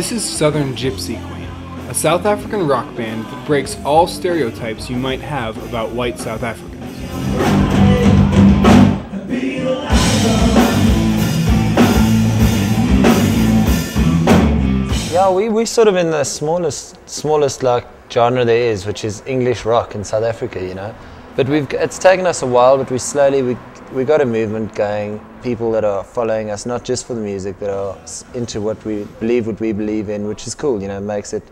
This is Southern Gypsey Queen, a South African rock band that breaks all stereotypes you might have about white South Africans. Yeah, we're sort of in the smallest like genre there is, which is English rock in South Africa, you know. But it's taken us a while, but we got a movement going, people that are following us, not just for the music, that are into what we believe in, which is cool, you know, makes it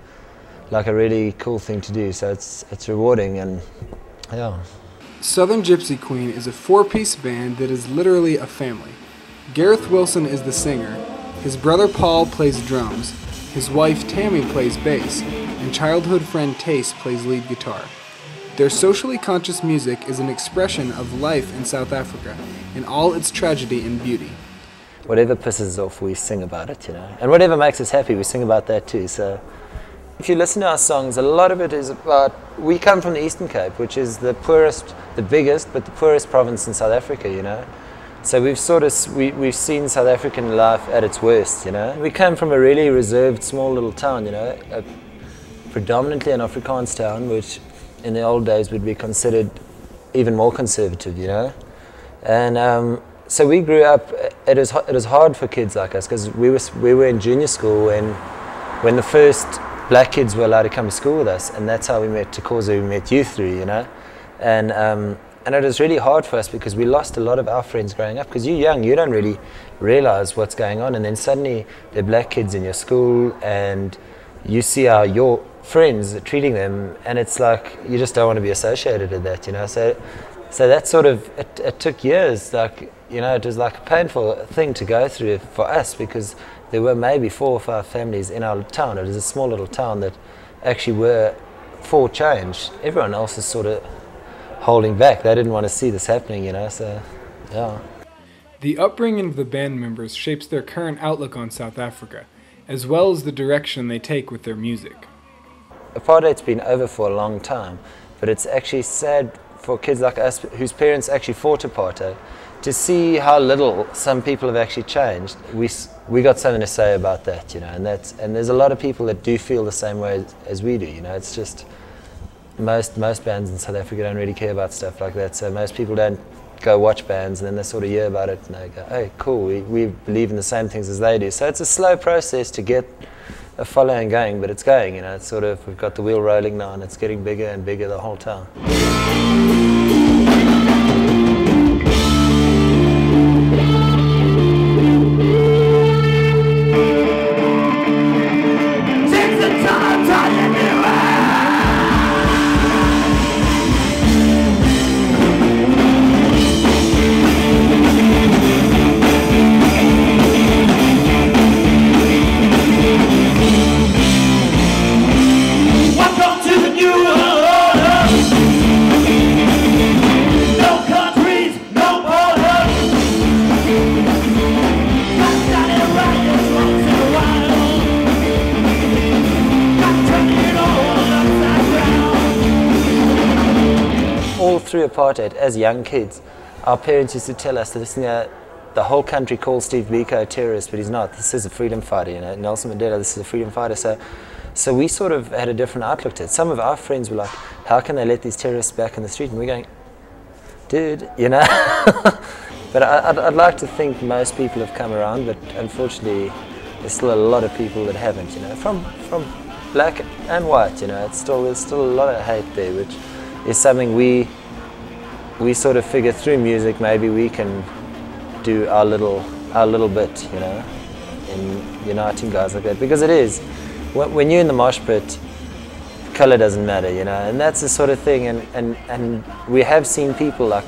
like a really cool thing to do. So it's rewarding, and yeah. Southern Gypsey Queen is a four-piece band that is literally a family. Gareth Wilson is the singer, his brother Paul plays drums, his wife Tammy plays bass, and childhood friend Tace plays lead guitar. Their socially conscious music is an expression of life in South Africa, in all its tragedy and beauty. Whatever pisses us off, we sing about it, you know. And whatever makes us happy, we sing about that too. So if you listen to our songs, a lot of it is about, we come from the Eastern Cape, which is the poorest, the biggest, but the poorest province in South Africa, you know. So we've we've seen South African life at its worst, you know. We came from a really reserved, small little town, you know, predominantly an Afrikaans town, which in the old days would be considered even more conservative, you know. And so we grew up, it was hard for kids like us, because we were in junior school when the first black kids were allowed to come to school with us, and that's how we met Tukoza, we met you through, you know. And it was really hard for us because we lost a lot of our friends growing up, because you're young, you don't really realize what's going on, and then suddenly there are black kids in your school and you see how your friends are treating them, and it's like you just don't want to be associated with that, you know. So that sort of, it took years, like, you know, it was like a painful thing to go through for us, because there were maybe 4 or 5 families in our town. It was a small little town that actually were for change. Everyone else is sort of holding back. They didn't want to see this happening, you know, so yeah. The upbringing of the band members shapes their current outlook on South Africa, as well as the direction they take with their music. Apartheid's been over for a long time, but it's actually sad for kids like us whose parents actually fought apartheid to see how little some people have actually changed. We got something to say about that, you know, and there's a lot of people that do feel the same way as we do, you know. It's just most bands in South Africa don't really care about stuff like that, so most people don't go watch bands, and then they sort of hear about it and they go, hey, cool, we believe in the same things as they do. So it's a slow process to get a following going, but it's going, you know. It's sort of, we've got the wheel rolling now, and it's getting bigger and bigger the whole time. All through apartheid, as young kids, our parents used to tell us that, listen, the whole country calls Steve Biko a terrorist, but he's not. This is a freedom fighter, you know. Nelson Mandela, this is a freedom fighter. So we sort of had a different outlook to it. Some of our friends were like, how can they let these terrorists back in the street? And we're going, dude, you know. But I'd like to think most people have come around, but unfortunately there's still a lot of people that haven't, you know, from black and white, you know. There's still a lot of hate there, which is something we sort of figure through music. Maybe we can do our little bit, you know, in uniting guys like that, because it is, when you're in the mosh pit, color doesn't matter, you know, and that's the sort of thing. And we have seen people like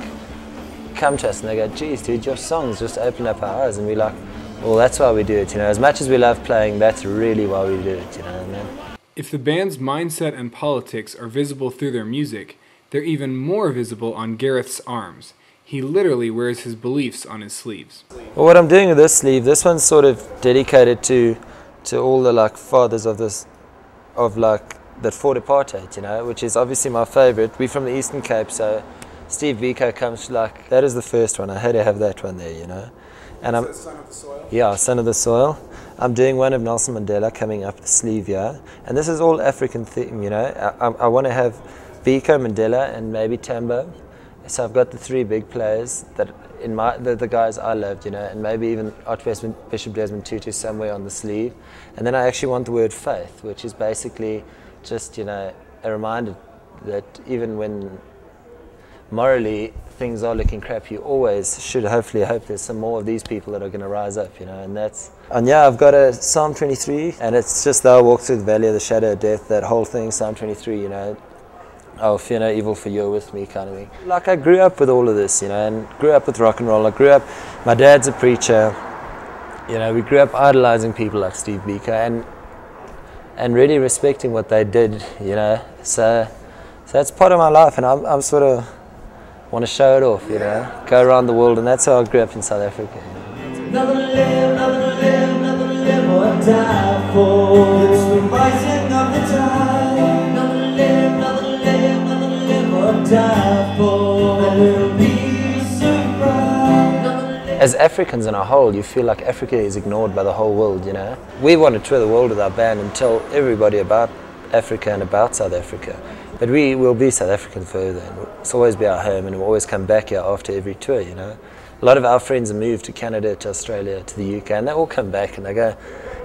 come to us and they go, geez, dude, your songs just open up our eyes, and we're like, well, that's why we do it, you know. As much as we love playing, that's really why we do it, you know. If the band's mindset and politics are visible through their music, they're even more visible on Gareth's arms. He literally wears his beliefs on his sleeves. Well, what I'm doing with this sleeve, this one's sort of dedicated to all the like fathers of that fought apartheid, you know, which is obviously my favorite. We're from the Eastern Cape, so Steve Biko comes like, that is the first one. I had to have that one there, you know. And I'm Son of the Soil? Yeah, Son of the Soil. I'm doing one of Nelson Mandela coming up the sleeve here, and this is all African theme, you know. I want to have Biko, Mandela, and maybe Tambo. So I've got the three big players that the guys I loved, you know, and maybe even Archbishop Desmond Tutu somewhere on the sleeve. And then I actually want the word faith, which is basically just, you know, a reminder that even when morally things are looking crap, you always should hopefully hope there's some more of these people that are going to rise up, you know. And yeah, I've got a Psalm 23, and it's just though I walk through the valley of the shadow of death, that whole thing, Psalm 23, you know. Oh, fear no evil, for you're with me, kind of thing. Like, I grew up with all of this, you know, and grew up with rock and roll. My dad's a preacher, you know, we grew up idolizing people like Steve Biko and really respecting what they did, you know. So that's part of my life, and I'm sort of want to show it off, you know, go around the world, and that's how I grew up in South Africa. You know? Nothing to live, nothing to live, nothing to live or die for. It's the rising of the tide. Nothing to live, nothing to live, nothing to live or die for. And we'll be so bright. As Africans in a whole, you feel like Africa is ignored by the whole world, you know. We want to tour the world with our band and tell everybody about Africa and about South Africa. But we will be South African forever, and it's always be our home, and we'll always come back here after every tour, you know. A lot of our friends have moved to Canada, to Australia, to the UK, and they all come back and they go,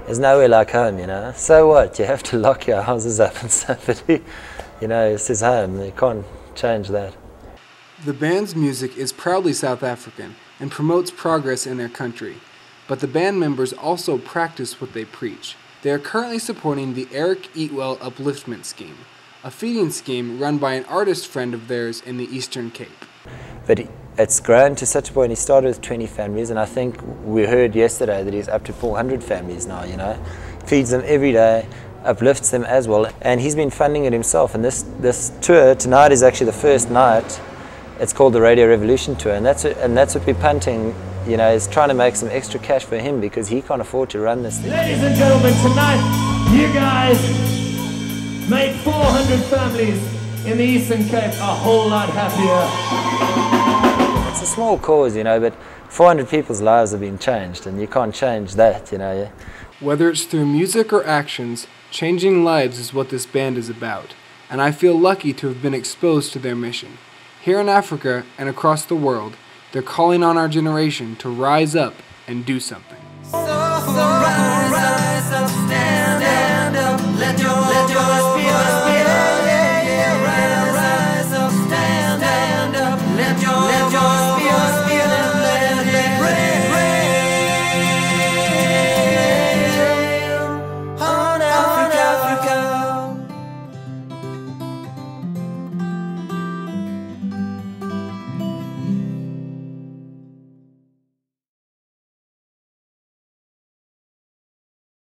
there's nowhere like home, you know. So what? You have to lock your houses up and stuff, but you know, it's his home, you can't change that. The band's music is proudly South African and promotes progress in their country, but the band members also practice what they preach. They are currently supporting the Eric Eatwell Upliftment Scheme, a feeding scheme run by an artist friend of theirs in the Eastern Cape. But it's grown to such a point. He started with 20 families, and I think we heard yesterday that he's up to 400 families now, you know. Feeds them every day, uplifts them as well, and he's been funding it himself. And this tour tonight is actually the first night. It's called the Radio Revolution Tour, and that's what we're punting, you know, is trying to make some extra cash for him because he can't afford to run this thing. Ladies and gentlemen, tonight, you guys made 400 families in the Eastern Cape a whole lot happier. It's a small cause, you know, but 400 people's lives have been changed, and you can't change that, you know. Whether it's through music or actions, changing lives is what this band is about, and I feel lucky to have been exposed to their mission. Here in Africa and across the world, they're calling on our generation to rise up and do something.